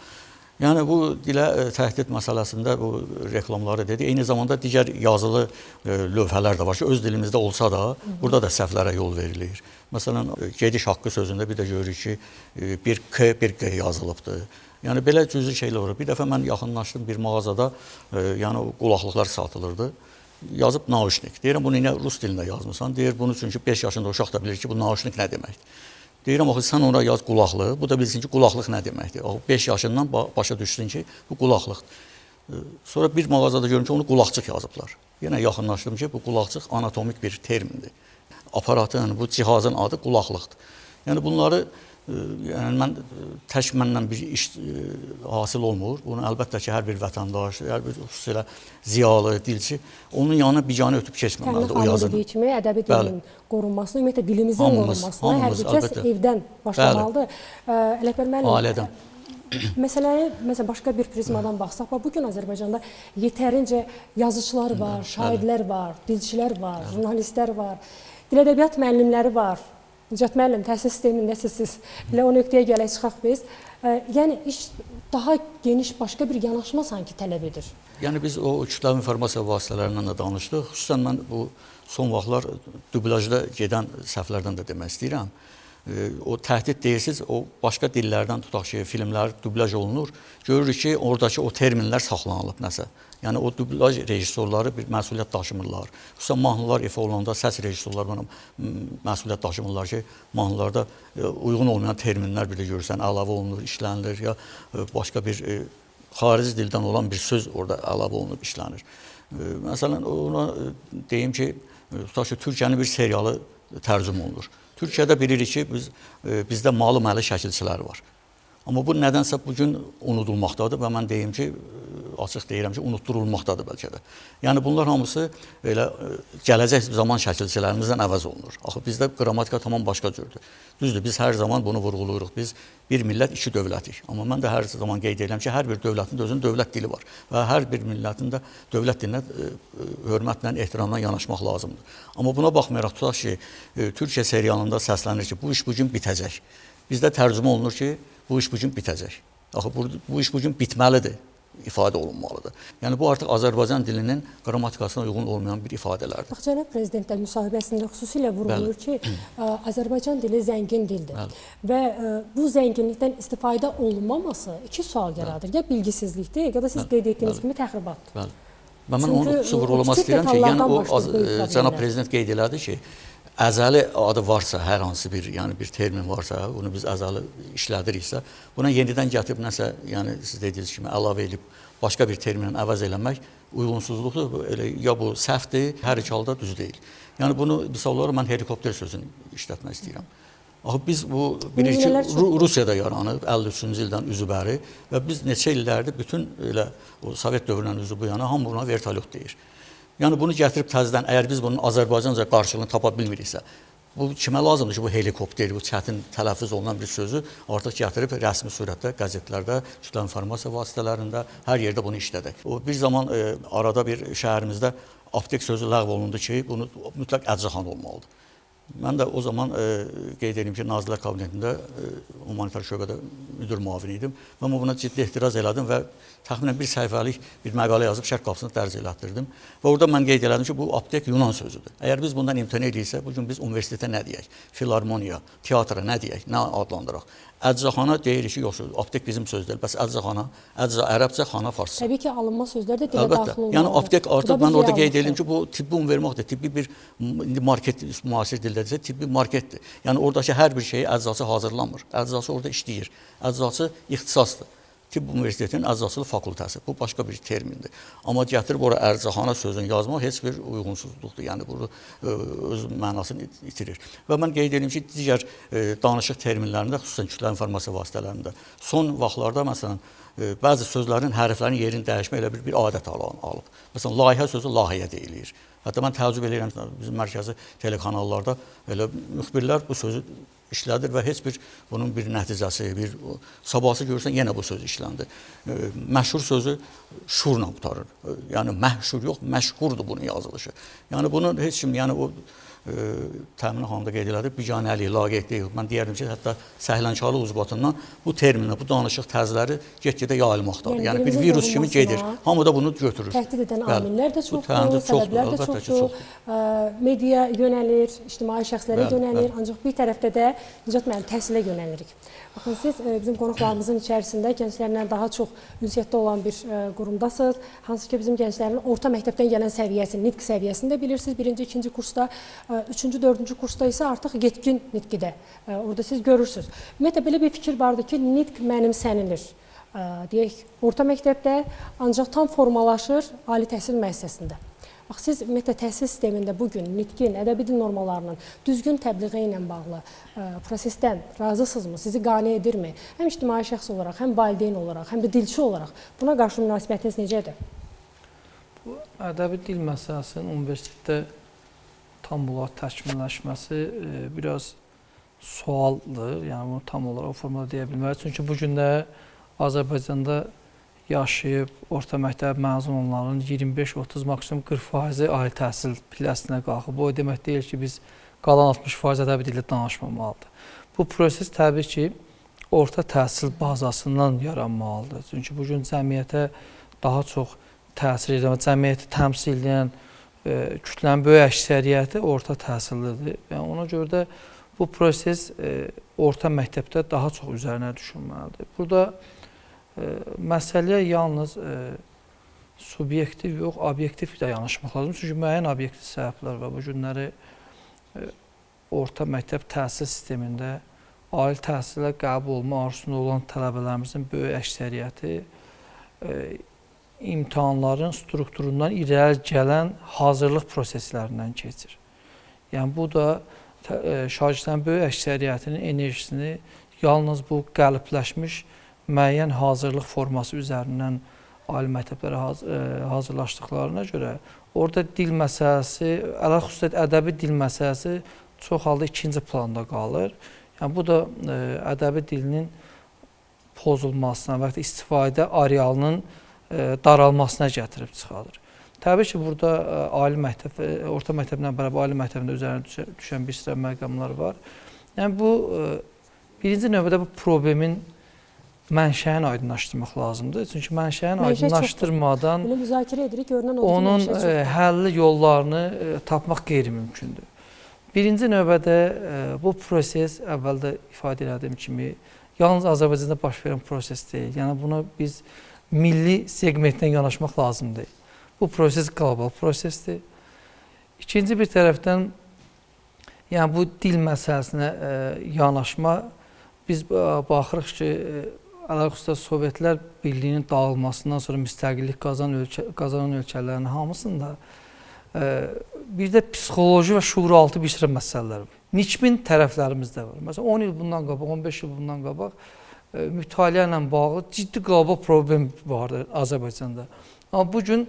Yəni bu dilə təhdid məsələsində bu reklamları dedi. Eyni zamanda digər yazılı lövhələr də var ki, öz dilimizdə olsa da burada da səhvlərə yol verilir. Məsələn, gediş haqqı sözündə bir də görürük ki, bir K, bir G yazılıbdır. Yəni belə cüzi şeylər olur. Bir dəfə mən yaxınlaşdım bir mağazada, yəni qulaqlıqlar satılırdı. Yazıb naushnik. Deyirəm, bunu yine rus dilində yazmısan. Deyir, bunu çünki 5 yaşında uşaq da bilir ki, bu naushnik nə deməkdir. Deyirəm, axı sən ona yaz qulaqlıq, bu da bilsin ki, qulaqlıq nə deməkdir. 5 yaşından başa düşsün ki, bu qulaqlıqdır. Sonra bir mağazada görüm ki, onu qulaqçıq yazıblar. Yenə yaxınlaşdım ki, bu qulaqçıq anatomik bir termindir. Aparatın, bu cihazın adı qulaqlıqdır. Yəni bunları yəni mən tək mənlə bir iş hasil olmur. Bunu əlbəttə ki, hər bir vətəndaş, hər bir xüsusilə ziyalı, dilçi onun yanına biganə ötüb keçməməlidir o yazını. Dediyi kimi ədəbi dilin qorunmasına, ümumiyyətlə dilimizin qorunmasına hər bir kəs evdən başlamalıdır. Ələkbər müəllim, ailədən. Məsələn, başqa bir prizmadan baxsaq, bugün Azərbaycanda yetərincə yazıçılar var, şairlər var, dilçilər var, jurnalistlər var, dil ədəbiyyat müəllimləri var. Nicat müəllim, təhsil sistemində siz elə o nöqtəyə gələk çıxaq biz. Yəni iş daha geniş başqa bir yanaşma sanki tələb edir. Yəni biz o kütləvi informasiya vasitələrindən də danışdıq. Xüsusən mən bu son vaxtlar dublajda gedən səhvlərdən də demək istəyirəm. O təhdid deyirsiniz, o başqa dillərdən tutaq ki, filmlər dublaj olunur. Görürük ki, oradakı o terminlər saxlanılıb nəsə. Yəni o dublaj rejissorları bir məsuliyyət daşımırlar. Xüsusən mahnılar ifa olanda səs rejissorları məsuliyyət daşımırlar ki, mahnılarda uyğun olmayan terminlər bir də görürsən, əlavə olunur, işlənilir ya başqa bir xarici dildən olan bir söz orada əlavə olunub, işlənir. Məsələn, ona deyim ki, tutaq ki, Türkiyənin bir serialı tərcümə olunur. Türkiyədə bilirik ki, bizdə malı-məli şəkilçiləri var. Amma bu nədənsə bugün unudulmaqdadır və mən deyim ki, açıq deyirəm ki, unutdurulmaqdadır bəlkə də. Yəni bunlar hamısı elə gələcək zaman şəkilçilərimizdən əvəz olunur. Axı bizdə qrammatika tamam başqa cürdür. Düzdür, biz hər zaman bunu vurğuluyuruq. Biz bir millət, iki dövlətik. Amma mən də hər zaman qeyd edirəm ki, hər bir dövlətin də özünün dövlət dili var və hər bir millətin də dövlət dilinə hörmətlə, ehtiramla yanaşmaq lazımdır. Amma buna baxmayaraq tutaq ki, Türkiyə serialında səslənir ki, bu iş bugün bitəcək. Bizdə tərcümə olunur ki, bu iş bugün bitəcək. Axı bu iş bugün bitməlidir, ifadə olunmalıdır. Yəni bu artıq Azərbaycan dilinin qrammatikasına uyğun olmayan bir ifadələrdir. Bax, cənab prezident də müsahibəsində xüsusilə vurğulur ki, Azərbaycan dili zəngin dildir və bu zənginlikdən istifadə olunmaması iki sual yaradır. Ya bilgisizlikdir, ya da siz qeyd etdiyiniz kimi təxribatdır. Bəli. Və mən onu vurğulamaq istəyirəm ki, yəni o cənab prezident qeyd elədi ki, əzəli adı varsa, hər hansı bir, yəni bir termin varsa, bunu biz əzəli işlədiriksə, buna yenidən gətirib nəsə, yəni siz dediyiniz kimi əlavə edib başqa bir terminlə əvəz eləmək uyğunsuzluqdur. Elə ya bu səhvdir, hər iki halda düz deyil. Yəni bunu misal olaraq mən helikopter sözünü işlətmək istəyirəm. Axı biz bu bilirik ki, Rusiyada yaranıb 53-cü ildən üzü bəri və biz neçə illərdir bütün elə o Sovet dövründən üzü bu yana hamı buna vertolyot deyir. Yəni bunu gətirib təzədən, əgər biz bunun Azərbaycanca qarşılığını tapa bilmiriksə, bu kimə lazımdır ki, bu helikopter, bu çətin tələffüz olunan bir sözü artıq gətirib rəsmi surətdə, qəzetlərdə, kütləvi informasiya vasitələrində, hər yerdə bunu işlədək. O bir zaman arada bir şəhərimizdə aptek sözü ləğv olundu ki, bunu mütləq əczaxana olmalıdır. Mən də o zaman qeyd edeyim ki, Nazirlər Kabinetində humanitar şöbədə müdür müavini idim və buna ciddi ehtiraz elədim və təxminən bir səhifəlik bir məqalə yazıb şərh qapısını dərc elətdirdim və orada mən qeyd elədim ki, bu aptek Yunan sözüdür. Əgər biz bundan imtina ediriksə, bugün biz universitetə nə deyək, filarmoniya, teatra nə deyək, nə adlandıraq? Əczaxana deyirik ki, yox, aptek bizim söz deyil, bəs əczaxana, əcza ərəbcə, xana farsça. Təbii ki, alınma sözlər də dilə daxil olmalıdır. Yəni aptek artıq mən orada qeyd edirəm ki, bu tibbi verməkdir, tibbi bir market, müasir dildə desə, tibbi marketdir. Yəni oradakı hər bir şeyi əczaçı hazırlamır, əczaçı orada işləyir, əczaçı ixtisasdır. Tibb Universitetinin əczaçılıq fakültəsi, bu başqa bir termindir. Amma gətirib ora ərzaxana sözünü yazmaq heç bir uyğunsuzluqdur. Yəni bunu öz mənasını itirir. Və mən qeyd edim ki, digər danışıq terminlərində, xüsusən kütləvi informasiya vasitələrində son vaxtlarda məsələn bəzi sözlərin, hərflərin yerini dəyişmək elə bir adət alıb. Məsələn, layihə sözü layihə deyilir. Hətta mən təəccüb edirəm, bizim mərkəzi telekanallarda elə müxbirlər bu sözü işlədir və heç bir bunun bir nəticəsi, bir sabahsı görürsən yenə bu söz işləndi. Məşhur sözü şurla qutarır. Yəni məhşur yox, məşhurdur bunun yazılışı. Yəni bunun heç kim, yəni o Təmin xanım da qeyd elədi, biganəlik, laqeydlik. Mən deyərdim ki, hətta səhlənkarlıq ucbatından bu terminlə, bu danışıq tərzləri get-gedə yayılmaqdadır. Yəni bir virus kimi gedir. Hamı da bunu götürür. Təhdid edən amillər də çoxdur, səbəblər də çoxdur. Media yönəlir, ictimai şəxslərə yönəlir, ancaq bir tərəfdə də Nicat müəllim təhsilə yönəlirik. Baxın, siz bizim qonaqlarımızın içərisində gənclərlə daha çox ünsiyyətdə olan bir qurumdasınız. Hansı ki, bizim gənclərin orta məktəbdən gələn səviyyəsini, nitq səviyyəsini də bilirsiniz. 1-ci, 2-ci kursda, 3-cü, 4-cü kursda isə artıq yetkin nitqidə. Orada siz görürsünüz. Ümumiyyətlə, belə bir fikir vardır ki, nitq mənimsənilir. Deyək, orta məktəbdə ancaq tam formalaşır ali təhsil müəssisəsində. Bax, siz ümumiyyətlə təhsil sistemində bugün nitqin, ədəbi dil normalarının düzgün təbliği ilə bağlı prosesdən razısınızmı? Sizi qane edirmi? Həm ictimai şəxs olaraq, həm valideyn olaraq, həm də dilçi olaraq buna qarşı münasibətiniz necədir? Bu ədəbi dil məsələsinin universitetdə tam olaraq təkmilləşməsi biraz sualdır. Yəni bunu tam olaraq o formada deyə bilmərik. Çünki bu gün də Azərbaycanda yaşayıb, orta məktəb məzun olanların 25-30, maksimum 40% ali təhsil pilləsinə qalxıb. Bu demək deyil ki, biz qalan 60% ədəbi dildə danışmamalıdır. Bu proses təbii ki, orta təhsil bazasından yaranmalıdır. Çünki bugün cəmiyyətə daha çox təsir edən, cəmiyyəti təmsil edən kütlənin böyük əksəriyyəti orta təhsillidir. Yəni ona görə də bu proses orta məktəbdə daha çox üzərinə düşünməlidir. Burada məsələyə yalnız subyektiv yox, obyektiv də yanaşmaq lazımdır. Çünki müəyyən obyektiv səbəblər var. Bu günləri orta məktəb təhsil sistemində ali təhsilə qəbul olma arzusunda olan tələbələrimizin böyük əksəriyyəti imtahanların strukturundan irəli gələn hazırlıq proseslərindən keçir. Yəni bu da şagirdlərin böyük əksəriyyətinin enerjisini yalnız bu qəlibləşmiş müəyyən hazırlıq forması üzərindən ali məktəblərə hazırlaşdıqlarına görə orada dil məsələsi, ələlxüsus ədəbi dil məsələsi çox halda ikinci planda qalır. Yəni bu da ədəbi dilinin pozulmasına və istifadə arealının daralmasına gətirib çıxarır. Təbii ki, burada ali məktəb, orta məktəblə bərabər ali məktəbində üzərinə düşən bir sıra məqamlar var. Yəni bu birinci növbədə bu problemin mənşəyini aydınlaşdırmaq lazımdır. Çünki mənşəyini aydınlaşdırmadan onun həlli yollarını tapmaq qeyri-mümkündür. Birinci növbədə bu proses əvvəldə ifadə etdiyim kimi yalnız Azərbaycanda baş verən proses deyil. Yəni buna biz milli segmentdən yanaşmaq lazımdır. Bu proses qlobal prosesdir. İkinci bir tərəfdən yəni bu dil məsələsinə yanaşma biz baxırıq ki, ələlxüsus Sovetlər Birliyinin dağılmasından sonra müstəqillik qazanan ölkələrin hamısında bir də psixoloji və şuuraltı bir sıra məsələlər var. Nikbin tərəflərimizdə var. Məsələn, 10 il bundan qabaq, 15 il bundan qabaq mütaliə ilə bağlı ciddi qlobal problem vardı Azərbaycanda. Amma bugün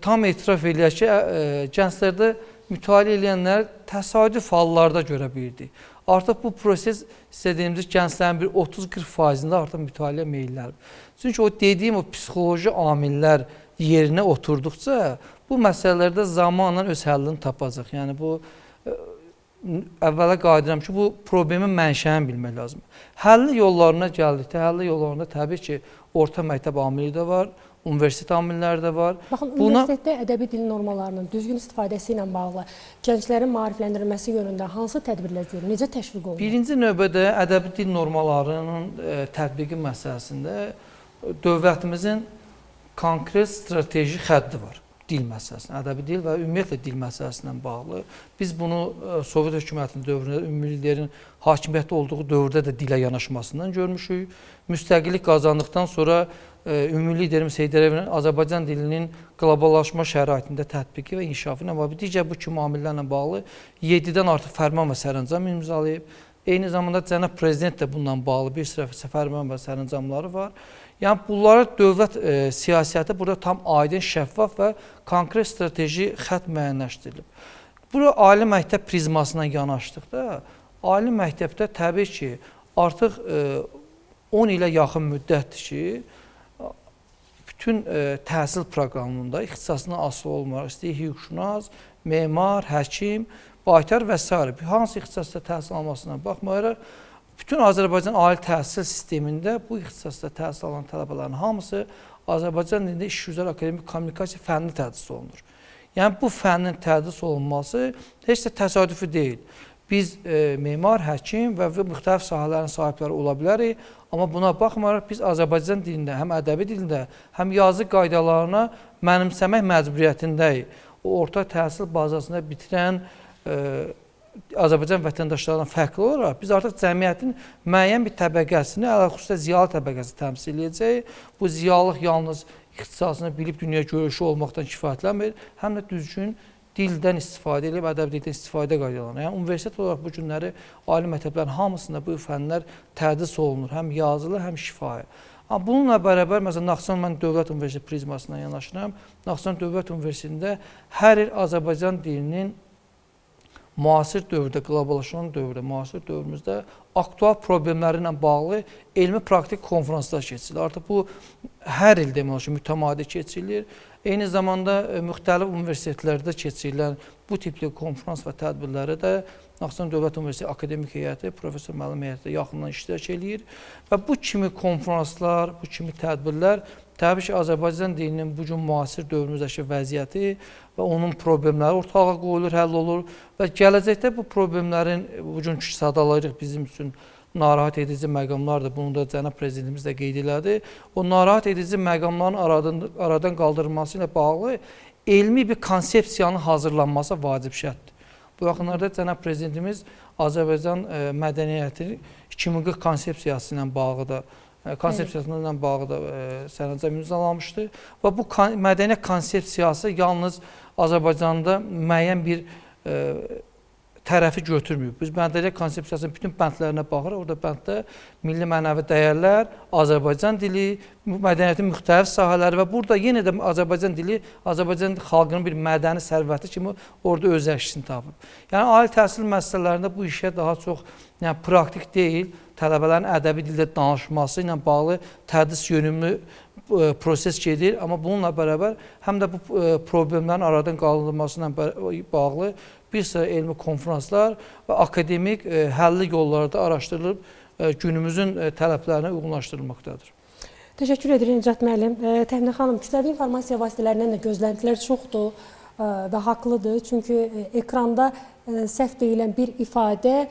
tam etiraf eləyək ki, gənclərdə mütaliə edənlər təsadüf hallarda görə bilirdik. Artıq bu proses sizə deyimiz gənclərin bir 30-40%-də artıq mütaliə meylləri. Çünki o dediyim o psixoloji amillər yerinə oturduqca bu məsələlərdə zamanla öz həllini tapacaq. Yəni bu əvvələ qayıdıram ki, bu problemin mənşəyini bilmək lazımdır. Həlli yollarına gəldikdə, həlli yollarında təbii ki, orta məktəb amili də var, universitet amilləri də var. Baxın, universitetdə ədəbi dil normalarının düzgün istifadəsi ilə bağlı gənclərin maarifləndirilməsi yönündə hansı tədbirlər görülür, necə təşviq olunur? Birinci növbədə ədəbi dil normalarının tətbiqi məsələsində dövlətimizin konkret strateji xətti var. Dil məsələsinə, ədəbi dil və ümumiyyətlə dil məsələsindən bağlı. Biz bunu Sovet hökumətinin dövründə, ümumi liderin hakimiyyətdə olduğu dövrdə də dilə yanaşmasından görmüşük. Müstəqillik qazandıqdan sonra ümumi liderimiz Heydər Əliyevin Azərbaycan dilinin qloballaşma şəraitində tətbiqi və inkişafı ilə bağlı digər bu kimi amillərlə bağlı 7-dən artıq fərman və sərəncam imzalayıb. Eyni zamanda cənab prezident də bundan bağlı bir sıra fərman və sərəncamları var. Yəni bunlara dövlət siyasəti burada tam aydın, şəffaf və konkret strateji xətt müəyyənləşdirilib. Bura ali məktəb prizmasına yanaşdıqda, ali məktəbdə təbii ki, artıq 10 ilə yaxın müddətdir ki, bütün təhsil proqramında ixtisasına asılı olmalaraq, istəyir hüquqşünas, memar, həkim, baytar və s. hansı ixtisasda təhsil almasına baxmayaraq, bütün Azərbaycan ali təhsil sistemində bu ixtisasda təhsil alan tələbələrin hamısı Azərbaycan dilində İş üzrə akademik kommunikasiya fənni tədris olunur. Yəni bu fənnin tədris olunması heç də təsadüfi deyil. Biz memar, həkim və müxtəlif sahələrin sahibləri ola bilərik, amma buna baxmayaraq biz Azərbaycan dilində, həm ədəbi dilində, həm yazı qaydalarına mənimsəmək məcburiyyətindəyik. O orta təhsil bazasında bitirən Azərbaycan vətəndaşlarından fərqli olaraq biz artıq cəmiyyətin müəyyən bir təbəqəsini, ələlxüsus ziyalı təbəqəsi təmsil edəcək. Bu ziyalıq yalnız ixtisasını bilib dünya görüşü olmaqdan kifayətlənmir, həm də düzgün dildən istifadə edib, ədəbi dildən istifadə qaydalarına. Yəni universitet olaraq bu günləri ali məktəblərin hamısında bu fənlər tədris olunur, həm yazılı, həm şifahi. Amma bununla bərabər, məsələn, Naxçıvan mən Dövlət Universiteti prizmasından yanaşıram. Naxçıvan Dövlət Universitetində hər il Azərbaycan dilinin müasir dövrdə, qloballaşan dövrdə, müasir dövrümüzdə aktual problemləri ilə bağlı elmi-praktik konferanslar keçirilir. Artıq bu hər il demək olar ki, mütəmadi keçirilir. Eyni zamanda müxtəlif universitetlərdə keçirilən bu tipli konferans və tədbirlərə də Naxçıvan Dövlət Universiteti akademik heyəti, professor müəllim heyəti yaxından iştirak eləyir və bu kimi konferanslar, bu kimi tədbirlər təbii ki, Azərbaycan dilinin bu gün müasir dövrümüzdəki vəziyyəti və onun problemləri ortağa qoyulur, həll olur və gələcəkdə bu problemlərin bugünkü sadalayırıq bizim üçün narahat edici məqamlardır. Bunu da cənab prezidentimiz də qeyd elədi. O narahat edici məqamların aradan qaldırılması ilə bağlı elmi bir konsepsiyanın hazırlanması vacib şərtdir. Bu yaxınlarda cənab prezidentimiz Azərbaycan mədəniyyəti 2040 konsepsiyası ilə bağlı da sərəncam imzalamışdı və bu mədəniyyət konsepsiyası yalnız Azərbaycanda müəyyən bir tərəfi götürməyib. Biz mədəniyyət konsepsiyasının bütün bəndlərinə baxırıq. Orada bənddə milli mənəvi dəyərlər, Azərbaycan dili, mədəniyyətin müxtəlif sahələri və burada yenə də Azərbaycan dili, Azərbaycan xalqının bir mədəni sərvəti kimi orada öz əksini tapıb. Yəni, ali təhsil müəssisələrində bu işə daha çox praktik deyil, tələbələrin ədəbi dildə danışması ilə bağlı tədris yönümlü proses gedir. Amma bununla bərabər həm də bu problemlərin aradan qaldırılması ilə bağlı bir sıra elmi konferanslar və akademik həlli yollarda araşdırılıb günümüzün tələblərinə uyğunlaşdırılmaqdadır. Təşəkkür edirik Nicat müəllim. Təminə xanım, kütləvi informasiya vasitələrindən də gözləntilər çoxdur və haqlıdır. Çünki ekranda səhv deyilən bir ifadə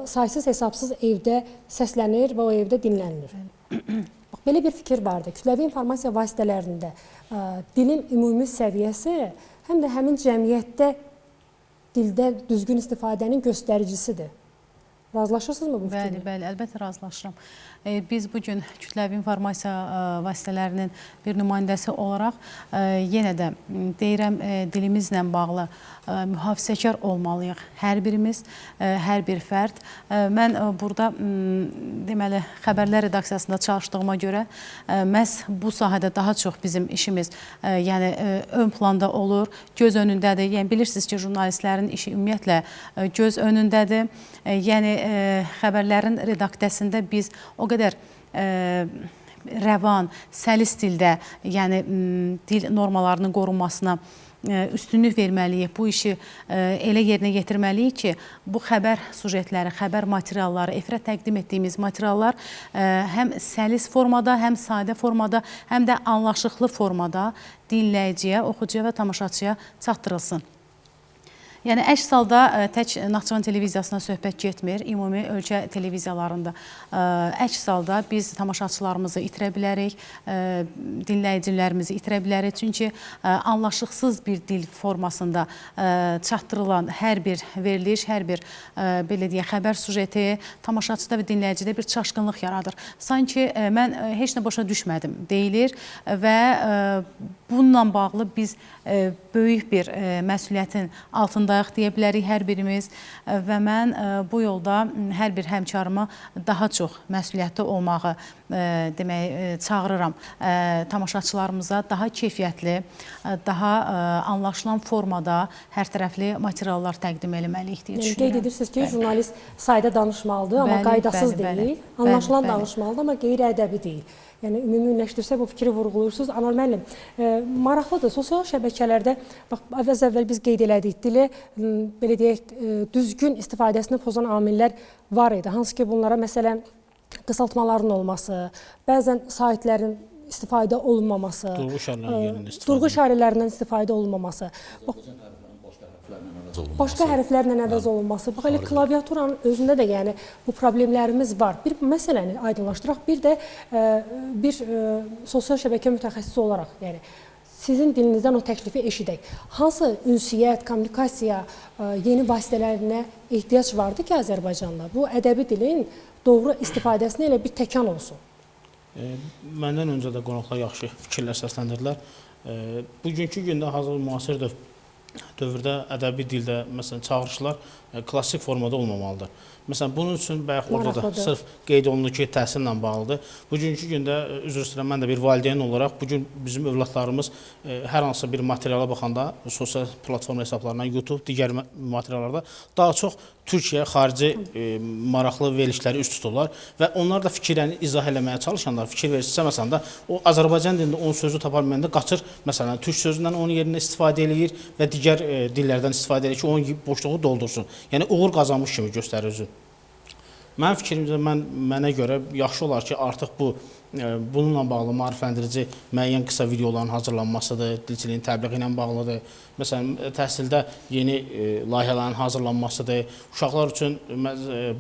saysız hesabsız evdə səslənir və o evdə dinlənilir. Belə bir fikir vardı. Kütləvi informasiya vasitələrində dilin ümumi səviyyəsi həm də həmin cəmiyyətdə dildə düzgün istifadənin göstəricisidir. Razılaşırsınızmı bu fikirlə? Bəli, əlbəttə razılaşıram. Biz bugün kütləvi informasiya vasitələrinin bir nümayəndəsi olaraq yenə də deyirəm, dilimizlə bağlı mühafizəkar olmalıyıq. Hər birimiz, hər bir fərd. Mən burada deməli xəbərlər redaksiyasında çalışdığıma görə məhz bu sahədə daha çox bizim işimiz yəni ön planda olur, göz önündədir. Yəni bilirsiniz ki, jurnalistlərin işi ümumiyyətlə göz önündədir. Yəni xəbərlərin redaksiyasında biz o qədər rəvan, səlis dildə, yəni dil normalarının qorunmasına üstünlük verməliyik. Bu işi elə yerinə yetirməliyik ki, bu xəbər sujetləri, xəbər materialları, efirə təqdim etdiyimiz materiallar həm səlis formada, həm sadə formada, həm də anlaşıqlı formada dinləyiciyə, oxucuya və tamaşaçıya çatdırılsın. Yəni, əks halda tək Naxçıvan televiziyasına söhbət getmir, ümumi ölkə televiziyalarında. Əks halda biz tamaşaçılarımızı itirə bilərik, dinləyicilərimizi itirə bilərik. Çünki anlaşıqsız bir dil formasında çatdırılan hər bir veriliş, hər bir belə deyək, xəbər sujeti tamaşaçıda və dinləyicidə bir çaşqınlıq yaradır. Sanki mən heç nə başa düşmədim deyilir və bununla bağlı biz böyük bir məsuliyyətin altındayıq deyə bilərik hər birimiz və mən bu yolda hər bir həmkarıma daha çox məsuliyyətli olmağı çağırıram. Tamaşaçılarımıza daha keyfiyyətli, daha anlaşılan formada hər tərəfli materiallar təqdim etməliyik deyə düşünürəm. Qeyd edirsiniz ki, jurnalist sayda danışmalıdır, amma qaydasız deyil. Anlaşılan danışmalıdır, amma qeyri-ədəbi deyil. Yəni, ümumiləşdirsə bu fikri vurğuluyursunuz. Anar müəllim, maraqlıdır. Sosial şəbəkələrdə, bax, əvvəl biz qeyd elədik, dili, belə deyək, düzgün istifadəsini pozan amillər var idi. Hansı ki, bunlara məsələn, qısaltmaların olması, bəzən saytlərin istifadə olunmaması, durğu işarələrindən istifadə olunmaması, başqa hərflərlə əvəz olunması, bax, elə klaviaturanın özündə də yəni bu problemlərimiz var. Bir məsələni aydınlaşdıraq, bir də bir sosial şəbəkə mütəxəssisi olaraq, yəni sizin dilinizdən o təklifi eşidək. Hansı ünsiyyət, kommunikasiya, yeni vasitələrinə ehtiyac vardı ki, Azərbaycanda bu ədəbi dilin doğru istifadəsinə elə bir təkan olsun? Məndən öncə də qonaqlar yaxşı fikirlər səsləndirdilər. Bugünkü gündə hazır müasir dövrdə ədəbi dildə məsələn çağırışlar klassik formada olmamalıdır. Məsələn, bunun üçün bayaq orada da Maraqlıdır. sırf qeyd olundu ki, təhsillə bağlıdır. Bugünkü gündə üzr istəyirəm, mən də bir valideyn olaraq bu gün bizim övladlarımız hər hansı bir materiala baxanda sosial platforma hesablarından YouTube, digər materiallarda daha çox Türkiyə xarici maraqlı verilişləri üst tuturlar və onlar da fikirlərini izah eləməyə çalışanlar, fikir verirsə məsələn də o Azərbaycan dilində onun sözü tapa bilməndə qaçır, məsələn, türk sözündən onun yerinə istifadə eləyir və digər dillərdən istifadə eləyir ki, onun boşluğu doldursun. Yəni uğur qazanmış kimi göstərir özünü. Mənim fikrimcə mənə görə yaxşı olar ki, artıq bununla bağlı maarifləndirici müəyyən qısa videoların hazırlanmasıdır, dilçiliyin təbliği ilə bağlıdır. Məsələn, təhsildə yeni layihələrin hazırlanmasıdır. Uşaqlar üçün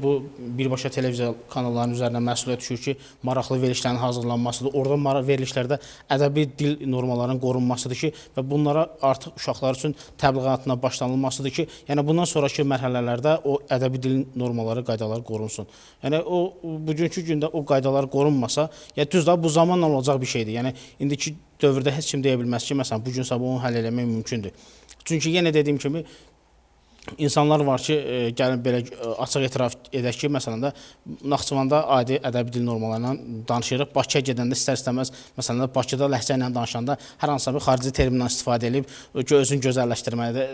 bu birbaşa televiziya kanallarının üzərinə məsuliyyət düşür ki, maraqlı verilişlərin hazırlanmasıdır. Orada verilişlərdə ədəbi dil normalarının qorunmasıdır ki, və bunlara artıq uşaqlar üçün təbliğatına başlanılmasıdır ki, yəni bundan sonraki mərhələlərdə o ədəbi dil normaları, qaydaları qorunsun. Yəni bugünkü gündə o qaydalar qorunmasa, düzdür, bu zamanla olacaq bir şeydir. Yəni indiki dövrdə heç kim deyə bilməz ki, məsələn, bu gün sabah onu həll eləmək mümkündür. Çünki yenə dediyim kimi insanlar var ki, gəlin belə açıq etiraf edək ki, məsələn də Naxçıvanda adi ədəbi dil normalarından danışırıq. Bakıya gedəndə istər-istəməz, məsələn də Bakıda ləhcə ilə danışanda hər hansısa bir xarici termindən istifadə edib ki, özünü gözəlləşdirmədə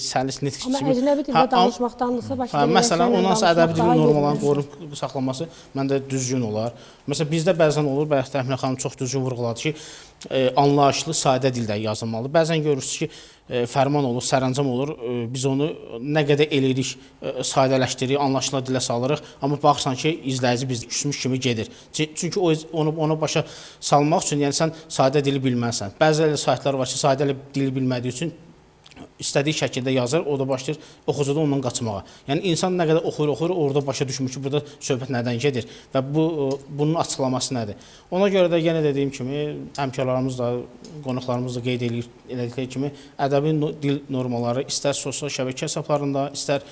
səlis nitq kimi. Amma əcnəbi dildə danışmaqdansa Bakıda məsələn, ondansa ədəbi dil normalarının qorunub saxlanması məndə düzgün olar. Məsələn, bizdə bəzən olur, bayaq Təminə xanım çox düzgün vurğuladı ki, anlayışlı, sadə dildə yazılmalıdır. Bəzən görürsünüz ki, fərman olur, sərəncam olur, biz onu nə qədər eləyirik, sadələşdiririk, anlaşılan dilə salırıq, amma baxırsan ki, izləyici bizdə küsmüş kimi gedir. Çünki onu başa salmaq üçün, yəni sən sadə dili bilməlisən. Bəzi elə saytlar var ki, sadə dili bilmədiyi üçün istədiyi şəkildə yazır, o da başlayır oxucuda ondan qaçmağa. Yəni insan nə qədər oxuyur, orada başa düşmür ki, burada söhbət nədən gedir və bunun açıqlaması nədir. Ona görə də yenə dediyim kimi, həmkarlarımız da, qonaqlarımız da qeyd elədikləri kimi, ədəbi dil normaları istər sosial şəbəkə hesablarında, istər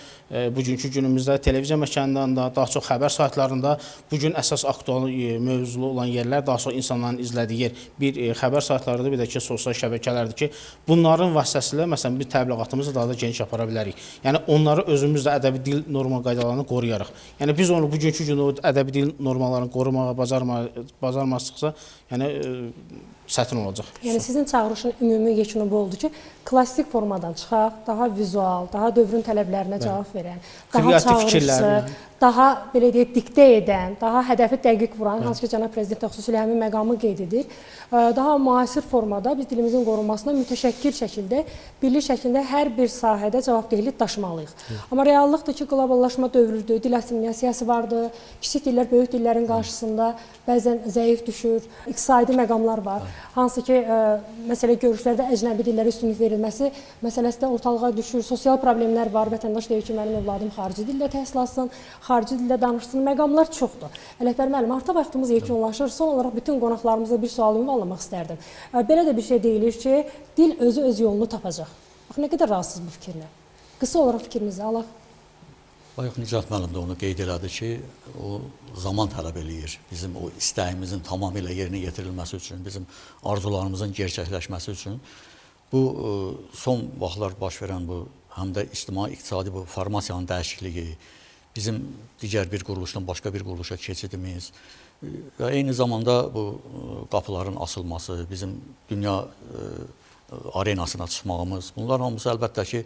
bugünkü günümüzdə televiziya məkanlarında, daha çox xəbər saytlarında, bugün əsas aktual mövzulu olan yerlər, daha çox insanların izlədiyi yer bir xəbər saytlarıdır, bir də ki, sosial şəbəkələrdir ki, bunların vasitəsilə, məsələn, bir təbliğatımızı daha da geniş apara bilərik. Yəni, onları özümüz də ədəbi dil norma qaydalarını qoruyarıq. Yəni, biz onu bugünkü gün o ədəbi dil normalarını qorumağa bacarmazdıqsa, yəni, çətin olacaq. Yəni, sizin çağırışın ümumi yekunu bu oldu ki, klassik formadan çıxaq, daha vizual, daha dövrün tələblərinə cavab verən, daha çağırışlı, daha belə deyək, diktə edən, daha hədəfi dəqiq vuran, hansı ki, cənab prezident də xüsusilə həmin məqamı qeyd edir, daha müasir formada biz dilimizin qorunmasına mütəşəkkil şəkildə, birlik şəkildə hər bir sahədə cavabdehlik daşımalıyıq. Amma reallıqdır ki, qloballaşma dövrüdür, dil assimilyasiyası vardır, kiçik dillər böyük dillərin qarşısında bəzən zəif düşür, iqtisadi məqamlar var. Hansı ki, məsələ görüşlərdə əcnəbi dillərə üstünlük verilməsi məsələsi də ortalığa düşür, sosial problemlər var, vətəndaş deyir ki, mənim övladım xarici dildə təhsil alsın, xarici dildə danışsın, məqamlar çoxdur. Ələkbər müəllim, artıq vaxtımız yekunlaşır. Son olaraq bütün qonaqlarımıza bir sual ünvanlamaq istərdim. Belə də bir şey deyilir ki, dil özü öz yolunu tapacaq. Bax, nə qədər razısınız bu fikirlə? Qısa olaraq fikrinizi alaq. Bayaq Nicat müəllim də onu qeyd elədi ki, o zaman tələb eləyir. Bizim o istəyimizin tamamilə yerinə yetirilməsi üçün, bizim arzularımızın gerçəkləşməsi üçün. Bu, son vaxtlar baş verən bu, həm də ictimai-iqtisadi bu formasiyanın dəyişikliyi, bizim digər bir quruluşdan başqa bir quruluşa keçidimiz və eyni zamanda bu qapıların açılması, bizim dünya arenasına çıxmağımız, bunlar hamısı əlbəttə ki,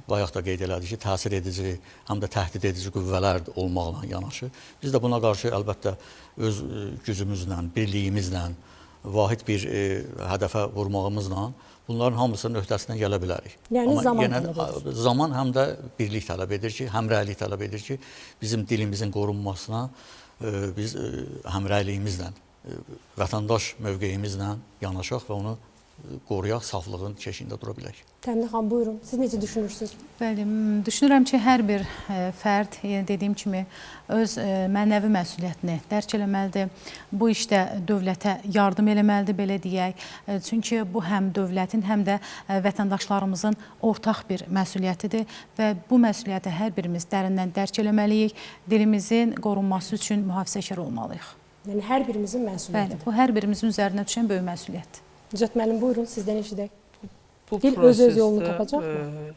bayaq da qeyd elədi ki, təsir edici, həm də təhdid edici qüvvələr olmaqla yanaşı. Biz də buna qarşı əlbəttə öz gücümüzlə, birliyimizlə, vahid bir hədəfə vurmağımızla bunların hamısının öhdəsindən gələ bilərik. Yəni zaman tələb edir. Zaman həm də birlik tələb edir ki, həmrəylik tələb edir ki, bizim dilimizin qorunmasına biz həmrəyliyimizlə, vətəndaş mövqeyimizlə yanaşaq və onu qoruyaq, saflığın keşiyində dura bilək. Təminə xanım, buyurun. Siz necə düşünürsünüz? Bəli, düşünürəm ki, hər bir fərd, yəni dediyim kimi, öz mənəvi məsuliyyətini dərk eləməlidir. Bu işdə dövlətə yardım eləməlidir, belə deyək. Çünki bu həm dövlətin, həm də vətəndaşlarımızın ortaq bir məsuliyyətidir və bu məsuliyyəti hər birimiz dərindən dərk eləməliyik. Dilimizin qorunması üçün mühafizəkar olmalıyıq. Yəni, hər birimizin məsuliyyətidir. Bəli, bu hər birimizin üzərinə düşən böyük məsuliyyətdir. Nicat müəllim, buyurun, sizdən eşidək. Bu dil öz yolunu tapacaq mı?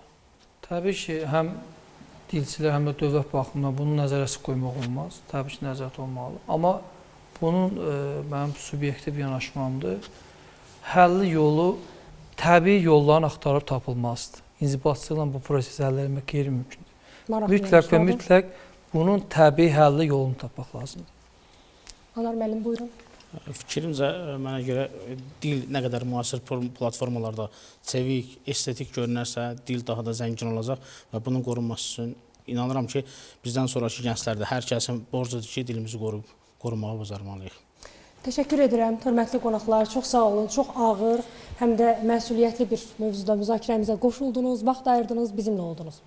Təbii ki, həm dilçilər, həm də dövlət baxımından bunu nəzərə qoymaq olmaz. Təbii ki, nəzarət olmalı. Amma bunun mənim subyektiv yanaşmamdır. Həlli yolu təbii yolların axtarıb tapılmazdır. İnzibatçılıqla bu prosesi həll etmək qeyri-mümkündür. Mütləq və mütləq bunun təbii həlli yolunu tapmaq lazımdır. Anar müəllim, buyurun. Fikrimcə, mənə görə dil nə qədər müasir platformalarda çevik, estetik görünərsə, dil daha da zəngin olacaq və bunun qorunması üçün inanıram ki, bizdən sonraki gənclər də hər kəsin borcudur ki, dilimizi qorumağı bacarmalıyıq. Təşəkkür edirəm, hörmətli qonaqlar. Çox sağ olun, çox ağır, həm də məsuliyyətli bir mövzuda müzakirəmizə qoşuldunuz, vaxt ayırdınız, bizimlə oldunuz.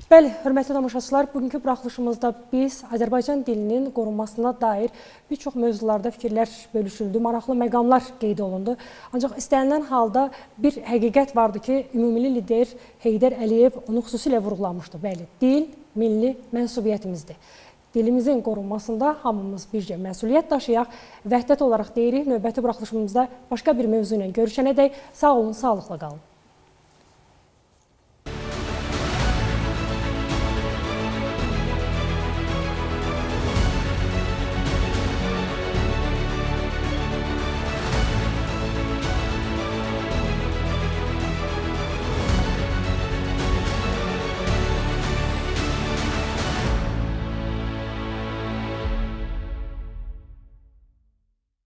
Bəli, hörmətli tamaşaçılar, bugünkü buraxılışımızda biz Azərbaycan dilinin qorunmasına dair bir çox mövzularda fikirlər bölüşüldü, maraqlı məqamlar qeyd olundu. Ancaq istənilən halda bir həqiqət vardı ki, ümumilli lider Heydər Əliyev onu xüsusilə vurğulamışdı. Bəli, dil milli mənsubiyyətimizdir. Dilimizin qorunmasında hamımız bircə məsuliyyət daşıyaq, vəhdət olaraq deyirik. Növbəti buraxılışımızda başqa bir mövzu ilə görüşənədək sağ olun, sağlıqla qalın.